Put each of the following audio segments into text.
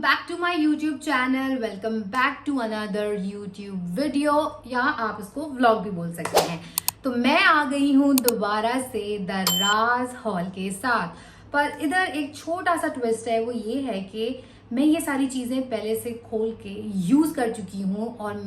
back to my YouTube channel. Welcome back to another YouTube video या आप इसको vlog भी बोल सकते हैं। तो मैं आ गई हूँ दोबारा से दराज हॉल के साथ, पर इधर एक छोटा सा ट्विस्ट है। वो ये है कि मैं ये सारी चीज़ें पहले से खोल के यूज़ कर चुकी हूँ और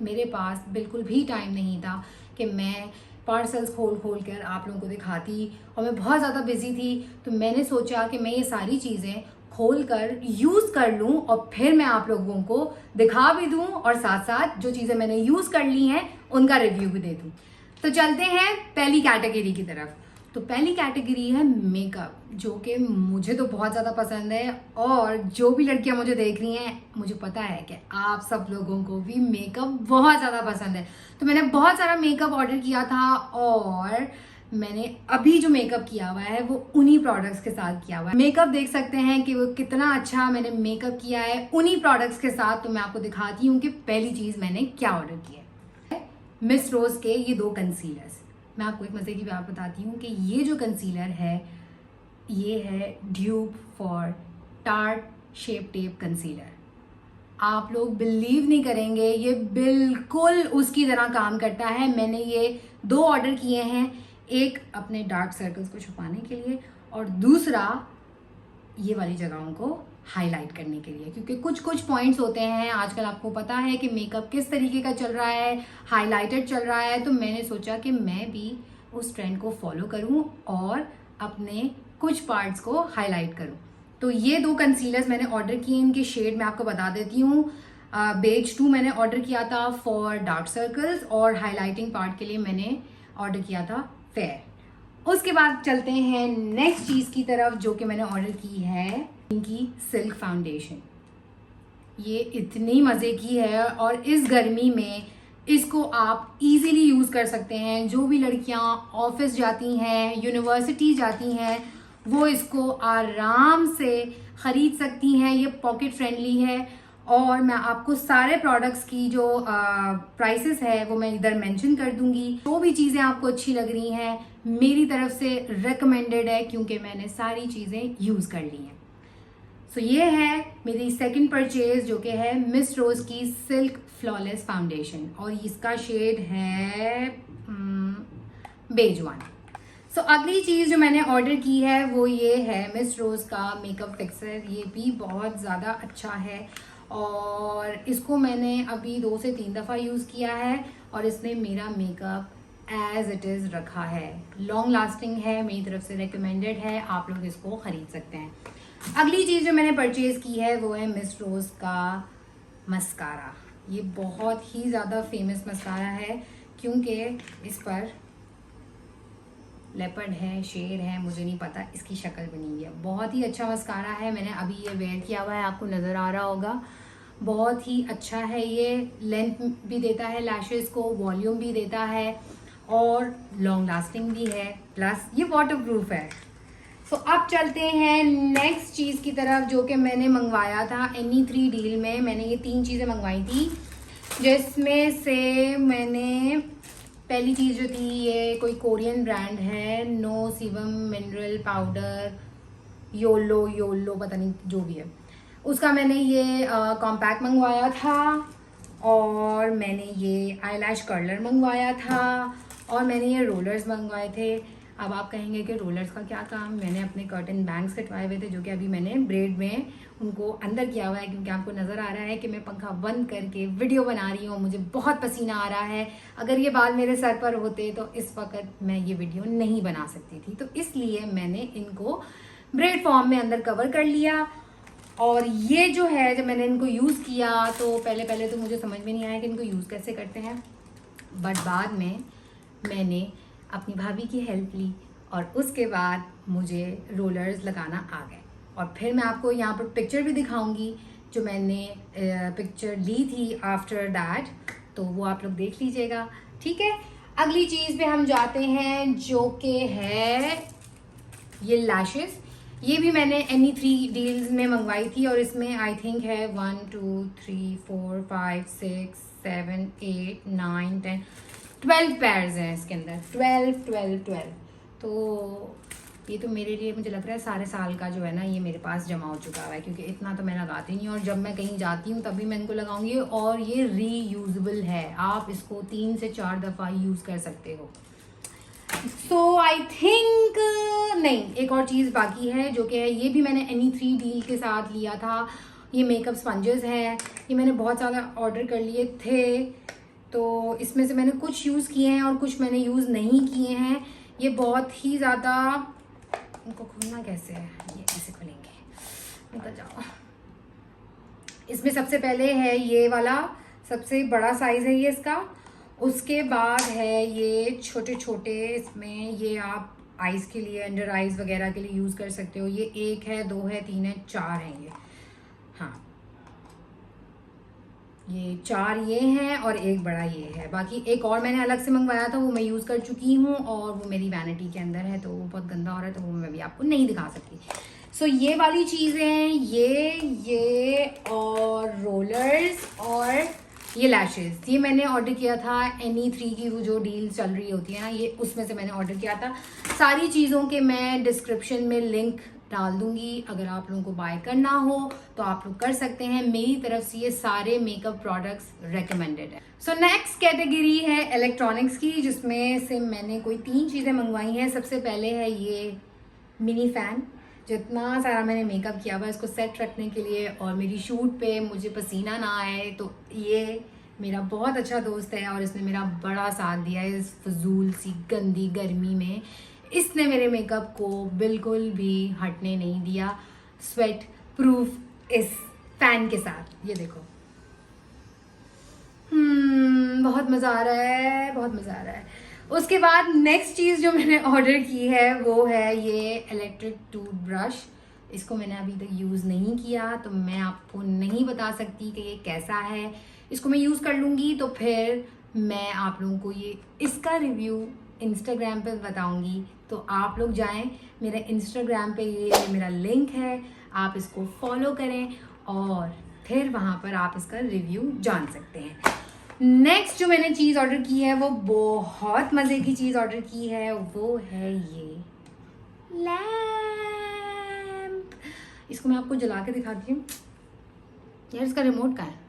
मेरे पास बिल्कुल भी टाइम नहीं था कि मैं पार्सल्स खोल कर आप लोगों को दिखाती, और मैं बहुत ज़्यादा बिजी थी। तो मैंने सोचा कि मैं ये सारी चीज़ें खोल कर यूज़ कर लूँ और फिर मैं आप लोगों को दिखा भी दूँ और साथ साथ जो चीज़ें मैंने यूज़ कर ली हैं उनका रिव्यू भी दे दूँ। तो चलते हैं पहली कैटेगरी की तरफ। तो पहली कैटेगरी है मेकअप, जो कि मुझे तो बहुत ज़्यादा पसंद है और जो भी लड़कियां मुझे देख रही हैं मुझे पता है कि आप सब लोगों को भी मेकअप बहुत ज़्यादा पसंद है। तो मैंने बहुत सारा मेकअप ऑर्डर किया था और मैंने अभी जो मेकअप किया हुआ है वो उन्हीं प्रोडक्ट्स के साथ किया हुआ है। मेकअप देख सकते हैं कि वो कितना अच्छा मैंने मेकअप किया है उन्हीं प्रोडक्ट्स के साथ। तो मैं आपको दिखाती हूँ कि पहली चीज़ मैंने क्या ऑर्डर किया है। मिस रोज के ये दो कंसीलर्स। मैं आपको एक मज़े की बात बताती हूँ कि ये जो कंसीलर है ये है dupe for tart shape tape concealer. आप लोग बिलीव नहीं करेंगे, ये बिल्कुल उसकी तरह काम करता है। मैंने ये दो ऑर्डर किए हैं, एक अपने डार्क सर्कल्स को छुपाने के लिए और दूसरा ये वाली जगहों को हाईलाइट करने के लिए, क्योंकि कुछ पॉइंट्स होते हैं आजकल आपको पता है कि मेकअप किस तरीके का चल रहा है, हाईलाइटेड चल रहा है। तो मैंने सोचा कि मैं भी उस ट्रेंड को फॉलो करूं और अपने कुछ पार्ट्स को हाईलाइट करूं। तो ये दो कंसीलर्स मैंने ऑर्डर किए, इनके शेड मैं आपको बता देती हूँ। बेज 2 मैंने ऑर्डर किया था फॉर डार्क सर्कल्स और हाईलाइटिंग पार्ट के लिए मैंने ऑर्डर किया था फेयर। उसके बाद चलते हैं नेक्स्ट चीज़ की तरफ, जो कि मैंने ऑर्डर की है इनकी सिल्क फाउंडेशन। ये इतनी मज़े की है और इस गर्मी में इसको आप इजीली यूज़ कर सकते हैं। जो भी लड़कियां ऑफिस जाती हैं, यूनिवर्सिटी जाती हैं, वो इसको आराम से ख़रीद सकती हैं। ये पॉकेट फ्रेंडली है और मैं आपको सारे प्रोडक्ट्स की जो प्राइसेस है वो मैं इधर मेंशन कर दूंगी। जो भी चीज़ें आपको अच्छी लग रही हैं मेरी तरफ से रिकमेंडेड है, क्योंकि मैंने सारी चीज़ें यूज़ कर ली हैं। सो ये है मेरी सेकंड परचेज, जो कि है मिस रोज की सिल्क फ्लॉलेस फाउंडेशन और इसका शेड है बेज 1। सो अगली चीज़ जो मैंने ऑर्डर की है वो ये है मिस रोज का मेकअप फिक्सर। ये भी बहुत ज़्यादा अच्छा है और इसको मैंने अभी 2 से 3 दफ़ा यूज़ किया है और इसने मेरा मेकअप एज इट इज़ रखा है। लॉन्ग लास्टिंग है, मेरी तरफ से रिकमेंडेड है, आप लोग इसको ख़रीद सकते हैं। अगली चीज़ जो मैंने परचेज़ की है वो है मिस रोज़ का मस्कारा। ये बहुत ही ज़्यादा फेमस मस्कारा है क्योंकि इस पर लेपर्ड है, शेर है, मुझे नहीं पता, इसकी शक्ल बनी हुई है। बहुत ही अच्छा मस्कारा है, मैंने अभी ये वेयर किया हुआ है, आपको नज़र आ रहा होगा। बहुत ही अच्छा है, ये लेंथ भी देता है लैशेस को, वॉल्यूम भी देता है और लॉन्ग लास्टिंग भी है, प्लस ये वाटर प्रूफ है। तो अब चलते हैं नेक्स्ट चीज़ की तरफ, जो कि मैंने मंगवाया था NE3 डील में। मैंने ये 3 चीज़ें मंगवाई थी, जिसमें से मैंने पहली चीज़ जो थी ये कोई कोरियन ब्रांड है, no sebum mineral powder YOLO पता नहीं जो भी है, उसका मैंने ये कॉम्पैक्ट मंगवाया था और मैंने ये आईलैश कर्लर मंगवाया था और मैंने ये रोलर्स मंगवाए थे। अब आप कहेंगे कि रोलर्स का क्या काम, मैंने अपने कर्टन बैंग्स कटवाए हुए थे जो कि अभी मैंने ब्रेड में उनको अंदर किया हुआ है, क्योंकि आपको नज़र आ रहा है कि मैं पंखा बंद करके वीडियो बना रही हूँ, मुझे बहुत पसीना आ रहा है। अगर ये बाल मेरे सर पर होते तो इस वक्त मैं ये वीडियो नहीं बना सकती थी, तो इसलिए मैंने इनको ब्रेड फॉर्म में अंदर कवर कर लिया। और ये जो है जब मैंने इनको यूज़ किया तो पहले तो मुझे समझ में नहीं आया कि इनको यूज़ कैसे करते हैं, बट बाद में मैंने अपनी भाभी की हेल्प ली और उसके बाद मुझे रोलर्स लगाना आ गए। और फिर मैं आपको यहाँ पर पिक्चर भी दिखाऊंगी जो मैंने पिक्चर ली थी आफ्टर दैट, तो वो आप लोग देख लीजिएगा, ठीक है। अगली चीज़ पे हम जाते हैं जो कि है ये लैशेस। ये भी मैंने NE3 डील्स में मंगवाई थी और इसमें आई थिंक है 1 2 3 4 5 6 7 8 9 10 12 पेयर्स हैं इसके अंदर, 12। तो ये तो मेरे लिए मुझे लग रहा है सारे साल का जो है ना ये मेरे पास जमा हो चुका हुआ है, क्योंकि इतना तो मैं लगाती नहीं, और जब मैं कहीं जाती हूँ तभी मैं इनको लगाऊंगी। और ये रीयूजेबल है, आप इसको 3 से 4 दफ़ा यूज़ कर सकते हो। सो आई थिंक नहीं, एक और चीज़ बाकी है जो कि है, ये भी मैंने Any3 डील के साथ लिया था। ये मेकअप स्पंजेस हैं, ये मैंने बहुत ज़्यादा ऑर्डर कर लिए थे, तो इसमें से मैंने कुछ यूज़ किए हैं और कुछ मैंने यूज़ नहीं किए हैं। ये बहुत ही ज़्यादा, इनको खोलना कैसे है, ये ऐसे खुलेंगे, निकल जाओ। इसमें सबसे पहले है ये वाला, सबसे बड़ा साइज़ है ये इसका। उसके बाद है ये छोटे छोटे, इसमें ये आप आइज़ के लिए, अंडर आइज़ वगैरह के लिए यूज़ कर सकते हो। ये 1 है, 2 है, 3 है, 4 हैं ये, हाँ ये 4 ये हैं और एक बड़ा ये है। बाकी एक और मैंने अलग से मंगवाया था, वो मैं यूज़ कर चुकी हूँ और वो मेरी वैनिटी के अंदर है, तो वो बहुत गंदा हो रहा है, तो वो मैं भी आपको नहीं दिखा सकती। सो ये वाली चीज़ें, ये और रोलर्स और ये लैशेस, ये मैंने ऑर्डर किया था Any3 की वो जो डील चल रही होती है ना, ये उसमें से मैंने ऑर्डर किया था। सारी चीज़ों के मैं डिस्क्रिप्शन में लिंक डाल दूंगी, अगर आप लोगों को बाय करना हो तो आप लोग कर सकते हैं। मेरी तरफ से ये सारे मेकअप प्रोडक्ट्स रेकमेंडेड है। सो नेक्स्ट कैटेगरी है इलेक्ट्रॉनिक्स की, जिसमें से मैंने कोई 3 चीज़ें मंगवाई हैं। सबसे पहले है ये मिनी फ़ैन, जितना सारा मैंने मेकअप किया हुआ इसको सेट रखने के लिए, और मेरी शूट पे मुझे पसीना ना आए, तो ये मेरा बहुत अच्छा दोस्त है और इसने मेरा बड़ा साथ दिया है इस फजूल सी गंदी गर्मी में। इसने मेरे मेकअप को बिल्कुल भी हटने नहीं दिया, स्वेट प्रूफ इस फैन के साथ। ये देखो, बहुत मज़ा आ रहा है, बहुत मज़ा आ रहा है। उसके बाद नेक्स्ट चीज़ जो मैंने ऑर्डर की है वो है ये इलेक्ट्रिक टूथब्रश। इसको मैंने अभी तक यूज़ नहीं किया, तो मैं आपको नहीं बता सकती कि ये कैसा है। इसको मैं यूज़ कर लूँगी तो फिर मैं आप लोगों को ये इसका रिव्यू इंस्टाग्राम पे बताऊँगी। तो आप लोग जाएं मेरे इंस्टाग्राम पे, ये मेरा लिंक है, आप इसको फॉलो करें और फिर वहाँ पर आप इसका रिव्यू जान सकते हैं। नेक्स्ट जो मैंने चीज़ ऑर्डर की है वो बहुत मज़े की चीज़ ऑर्डर की है, वो है ये लैम्प। इसको मैं आपको जला के दिखाती हूँ। यार इसका रिमोट कहाँ है?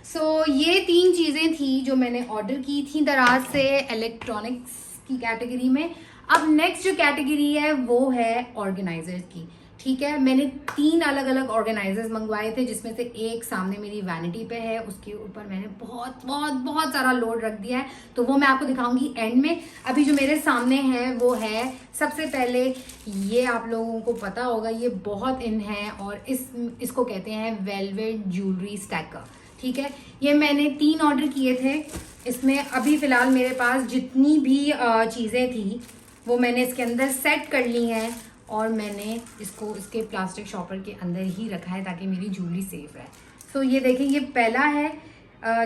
सो ये 3 चीज़ें थी जो मैंने ऑर्डर की थी दराज से इलेक्ट्रॉनिक्स की कैटेगरी में। अब नेक्स्ट जो कैटेगरी है वो है ऑर्गेनाइजर्स की। ठीक है, मैंने 3 अलग अलग ऑर्गेनाइजर्स मंगवाए थे, जिसमें से एक सामने मेरी वैनिटी पे है, उसके ऊपर मैंने बहुत बहुत बहुत सारा लोड रख दिया है, तो वो मैं आपको दिखाऊंगी एंड में। अभी जो मेरे सामने है वो है, सबसे पहले ये आप लोगों को पता होगा, ये बहुत इन है और इसको कहते हैं वेलवेट ज्वेलरी स्टैकर। ठीक है, ये मैंने 3 ऑर्डर किए थे। इसमें अभी फ़िलहाल मेरे पास जितनी भी चीज़ें थी वो मैंने इसके अंदर सेट कर ली हैं, और मैंने इसको इसके प्लास्टिक शॉपर के अंदर ही रखा है ताकि मेरी ज्वेलरी सेफ रहे। सो ये देखिए, ये पहला है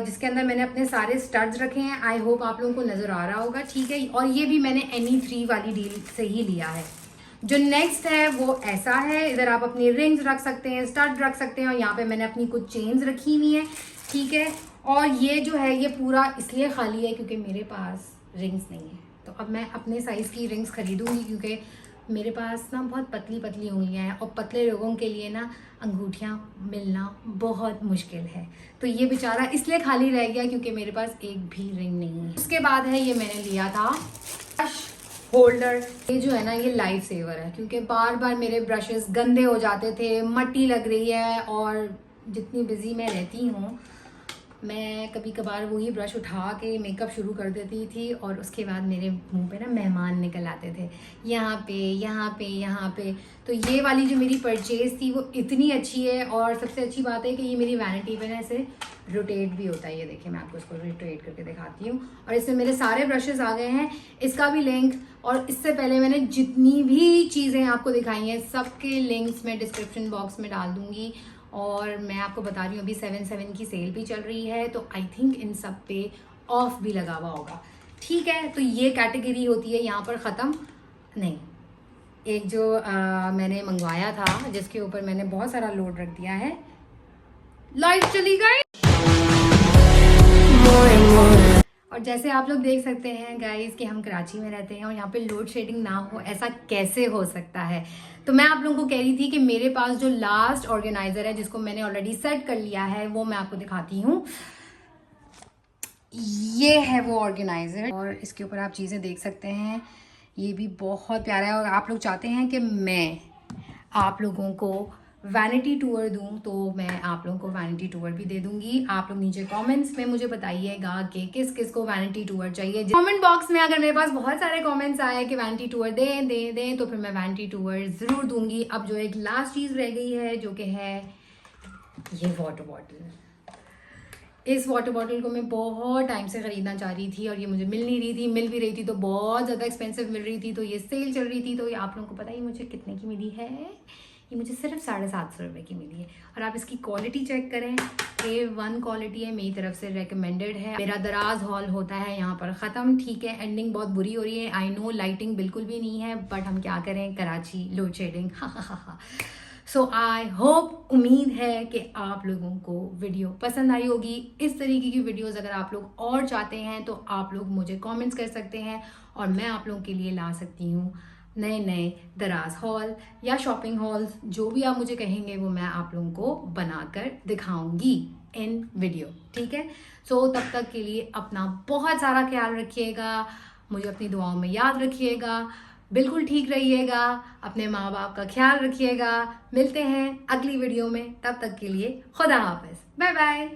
जिसके अंदर मैंने अपने सारे स्टड्स रखे हैं। आई होप आप लोगों को नज़र आ रहा होगा। ठीक है, और ये भी मैंने Any3 वाली डील से ही लिया है। जो नेक्स्ट है वो ऐसा है, इधर आप अपनी रिंग्स रख सकते हैं, स्टड रख सकते हैं, और यहाँ पे मैंने अपनी कुछ चेन्स रखी हुई हैं। ठीक है, और ये जो है ये पूरा इसलिए खाली है क्योंकि मेरे पास रिंग्स नहीं है, तो अब मैं अपने साइज़ की रिंग्स खरीदूंगी, क्योंकि मेरे पास ना बहुत पतली पतली उंगलियां हैं और पतले लोगों के लिए ना अंगूठियां मिलना बहुत मुश्किल है। तो ये बेचारा इसलिए खाली रह गया क्योंकि मेरे पास एक भी रिंग नहीं है। उसके बाद है ये मैंने लिया था ब्रश होल्डर। ये जो है ना ये लाइफ सेवर है, क्योंकि बार बार मेरे ब्रशेस गंदे हो जाते थे, मट्टी लग रही है, और जितनी बिजी मैं रहती हूँ मैं कभी कभार वही ब्रश उठा के मेकअप शुरू कर देती थी, और उसके बाद मेरे मुंह पे ना मेहमान निकल आते थे, यहाँ पे यहाँ पे यहाँ पे। तो ये वाली जो मेरी परचेज़ थी वो इतनी अच्छी है, और सबसे अच्छी बात है कि ये मेरी वैनिटी पे ना ऐसे रोटेट भी होता है। ये देखिए, मैं आपको इसको रोटेट करके दिखाती हूँ, और इसमें मेरे सारे ब्रशेज़ आ गए हैं। इसका भी लिंक, और इससे पहले मैंने जितनी भी चीज़ें आपको दिखाई हैं सबके लिंक्स मैं डिस्क्रिप्शन बॉक्स में डाल दूँगी। और मैं आपको बता रही हूँ अभी 7/7 की सेल भी चल रही है, तो आई थिंक इन सब पे ऑफ भी लगा हुआ होगा। ठीक है, तो ये कैटेगरी होती है यहाँ पर ख़त्म। नहीं, एक जो मैंने मंगवाया था जिसके ऊपर मैंने बहुत सारा लोड रख दिया है, लाइट चली गई। और जैसे आप लोग देख सकते हैं गाइस कि हम कराची में रहते हैं और यहाँ पे लोड शेडिंग ना हो, ऐसा कैसे हो सकता है। तो मैं आप लोगों को कह रही थी कि मेरे पास जो लास्ट ऑर्गेनाइजर है जिसको मैंने ऑलरेडी सेट कर लिया है वो मैं आपको दिखाती हूँ। ये है वो ऑर्गेनाइजर और इसके ऊपर आप चीज़ें देख सकते हैं। ये भी बहुत प्यारा है और आप लोग चाहते हैं कि मैं आप लोगों को वैनिटी टूर दूं तो मैं आप लोगों को वैनिटी टूर भी दे दूंगी। आप लोग नीचे कमेंट्स में मुझे बताइएगा कि किस किस को वैनिटी टूर चाहिए। कमेंट बॉक्स में अगर मेरे पास बहुत सारे कमेंट्स आए कि वैनिटी टूर दें तो फिर मैं वैनिटी टूर ज़रूर दूंगी। अब जो एक लास्ट चीज़ रह गई है जो कि है ये वाटर बॉटल। इस वाटर बॉटल को मैं बहुत टाइम से ख़रीदना चाह रही थी और ये मुझे मिल नहीं रही थी। मिल भी रही थी तो बहुत ज़्यादा एक्सपेंसिव मिल रही थी, तो ये सेल चल रही थी। तो ये आप लोगों को पता ही मुझे कितने की मिली है। ये मुझे सिर्फ 750 रुपये की मिली है और आप इसकी क्वालिटी चेक करें। A1 क्वालिटी है, मेरी तरफ से रेकमेंडेड है। मेरा दराज हॉल होता है यहाँ पर ख़त्म। ठीक है, एंडिंग बहुत बुरी हो रही है, आई नो, लाइटिंग बिल्कुल भी नहीं है, बट हम क्या करें, Karachi load shedding. So I hope, उम्मीद है कि आप लोगों को वीडियो पसंद आई होगी। इस तरीके की वीडियोस अगर आप लोग और चाहते हैं तो आप लोग मुझे कमेंट्स कर सकते हैं और मैं आप लोगों के लिए ला सकती हूँ नए नए दराज हॉल या शॉपिंग हॉल्स। जो भी आप मुझे कहेंगे वो मैं आप लोगों को बनाकर दिखाऊंगी इन वीडियो। ठीक है, सो तब तक के लिए अपना बहुत सारा ख्याल रखिएगा, मुझे अपनी दुआओं में याद रखिएगा, बिल्कुल ठीक रहिएगा, अपने माँ बाप का ख्याल रखिएगा। मिलते हैं अगली वीडियो में, तब तक के लिए खुदा हाफिज, बाय बाय।